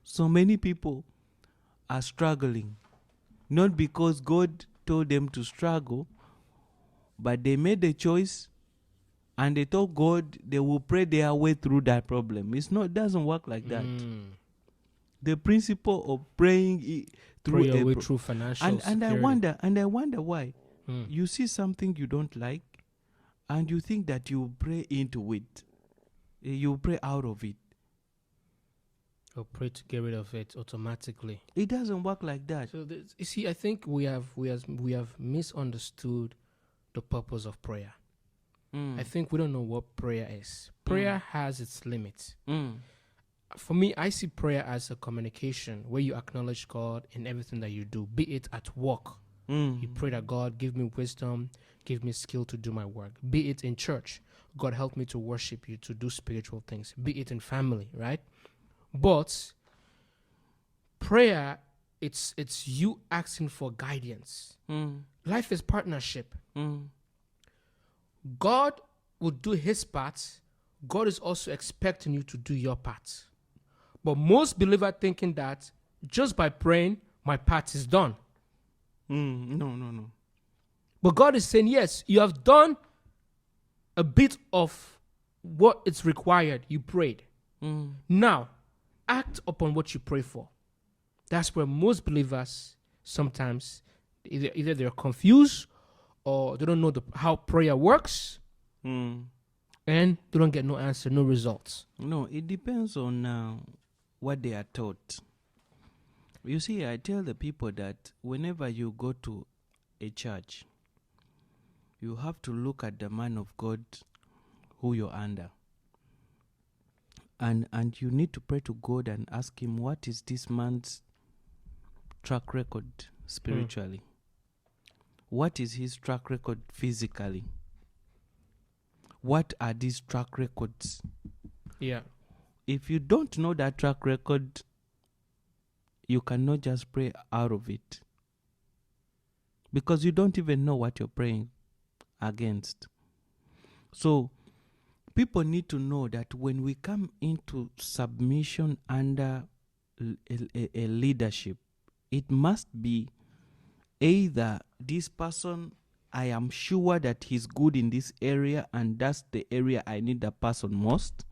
So many people are struggling, not because God told them to struggle, but they made the choice and they told God they will pray their way through that problem. It doesn't work like that. The principle of praying through Pray your way pro- through financial and security. I wonder why you see something you don't like and you think that you pray into it, you pray out of it. Or pray to get rid of it automatically. It doesn't work like that. So you see, I think we have misunderstood the purpose of prayer. I think we don't know what prayer is. Prayer has its limits. For me, I see prayer as a communication where you acknowledge God in everything that you do, be it at work. You pray that God give me wisdom, give me skill to do my work. Be it in church, God help me to worship you, to do spiritual things. Be it in family, right? But prayer, it's you asking for guidance. Life is partnership. God will do his part. God is also expecting you to do your part. But most believers thinking that just by praying, my part is done. No. But God is saying, yes, you have done a bit of what is required. You prayed. Now, act upon what you pray for. That's where most believers sometimes either they're confused or they don't know how prayer works, and they don't get no answer, no results. No, it depends on what they are taught. You see, I tell the people that whenever you go to a church, you have to look at the man of God who you're under. And you need to pray to God and ask him, what is this man's track record spiritually? What is his track record physically? What are these track records? Yeah. If you don't know that track record, you cannot just pray out of it. Because you don't even know what you're praying against. So, people need to know that when we come into submission under a leadership, it must be either this person, I am sure that he's good in this area and that's the area I need the person most.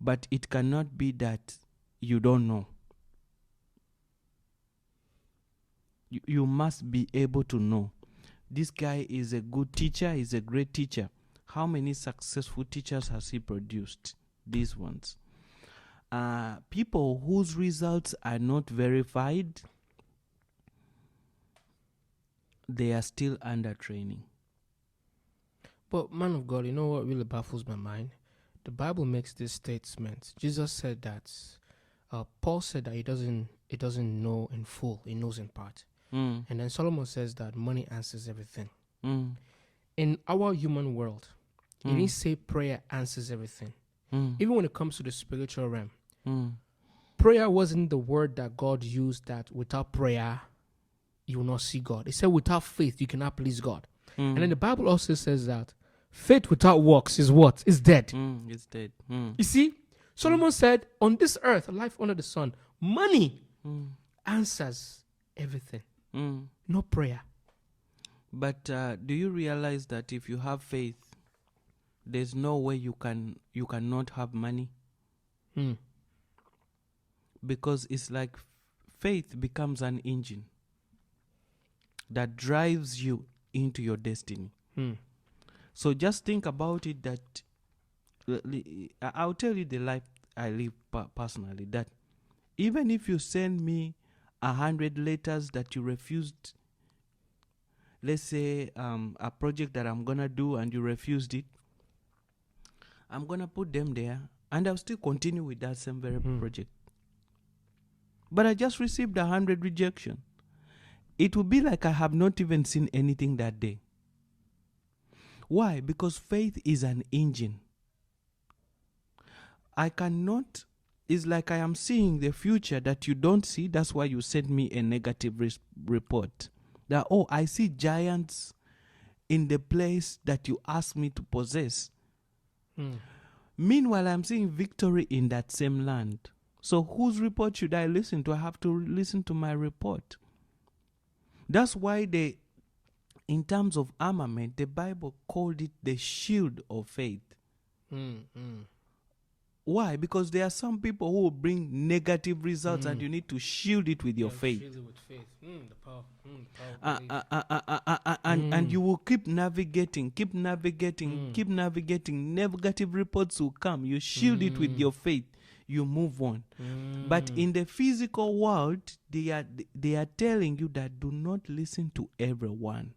But it cannot be that you don't know. You must be able to know. This guy is a good teacher, he's a great teacher. How many successful teachers has he produced? These ones. People whose results are not verified, they are still under training. But man of God, you know what really baffles my mind? The Bible makes this statement. Jesus said that, Paul said that he doesn't know in full, he knows in part. And then Solomon says that money answers everything. In our human world, he didn't say prayer answers everything. Even when it comes to the spiritual realm, prayer wasn't the word that God used that without prayer, you will not see God. He said without faith, you cannot please God. And then the Bible also says that faith without works is what? Is dead. It's dead. You see, Solomon said, on this earth, life under the sun, money answers everything. No prayer. But do you realize that if you have faith, there's no way you cannot have money? Because it's like faith becomes an engine that drives you into your destiny. So just think about it that I'll tell you the life I live personally, that even if you send me 100 letters that you refused, let's say a project that I'm gonna do and you refused it, I'm gonna put them there and I'll still continue with that same very project. But I just received 100 rejection. It will be like I have not even seen anything that day. Why? Because faith is an engine. I cannot, it's like I am seeing the future that you don't see. That's why you sent me a negative report. That, I see giants in the place that you asked me to possess. Meanwhile, I'm seeing victory in that same land. So whose report should I listen to? I have to listen to my report. That's why in terms of armament, the Bible called it the shield of faith. Why? Because there are some people who will bring negative results and you need to shield it with your faith. Shield it with faith. The power. And you will keep navigating. Negative reports will come. You shield it with your faith. You move on. But in the physical world, they are telling you that do not listen to everyone.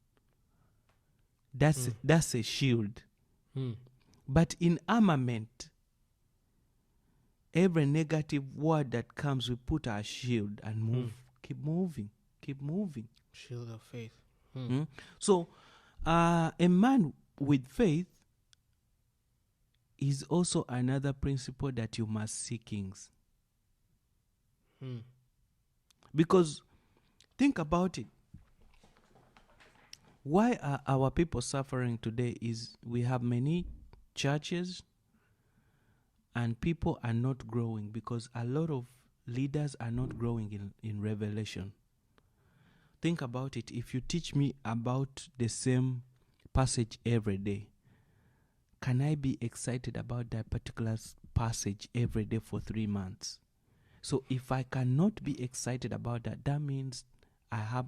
That's a shield. But in armament, every negative word that comes, we put our shield and move. Keep moving. Shield of faith. So, a man with faith is also another principle that you must see kings. Because think about it. Why are our people suffering today is we have many churches and people are not growing because a lot of leaders are not growing in revelation. Think about it. If you teach me about the same passage every day, can I be excited about that particular passage every day for 3 months? So if I cannot be excited about that, that means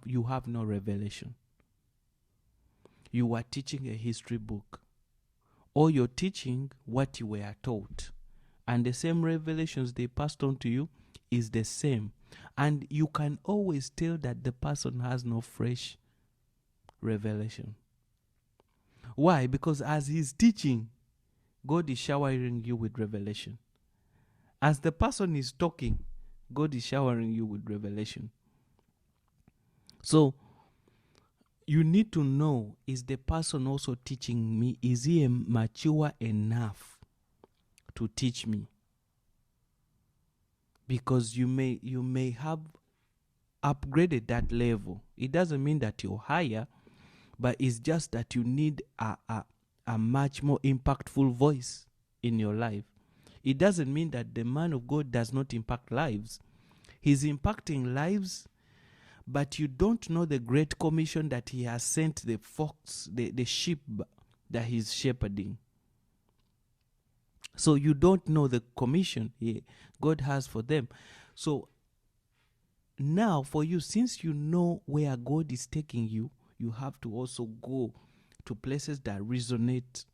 you have no revelation. You are teaching a history book, or you're teaching what you were taught, and the same revelations they passed on to you is the same, and you can always tell that the person has no fresh revelation. Why? Because as he's teaching, God is showering you with revelation. As the person is talking, God is showering you with revelation. So you need to know, is the person also teaching me? Is he mature enough to teach me? Because you may have upgraded that level. It doesn't mean that you're higher, but it's just that you need a much more impactful voice in your life. It doesn't mean that the man of God does not impact lives. He's impacting lives, but you don't know the great commission that he has sent the flocks, the sheep that he's shepherding. So you don't know the commission God has for them. So now for you, since you know where God is taking you, you have to also go to places that resonate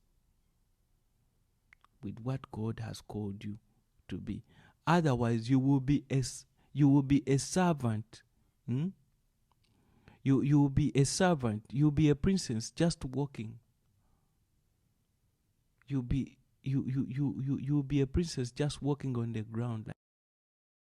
with what God has called you to be. Otherwise, you will be a servant. You will be a servant. You'll be a princess just walking. You'll be a princess just walking on the ground.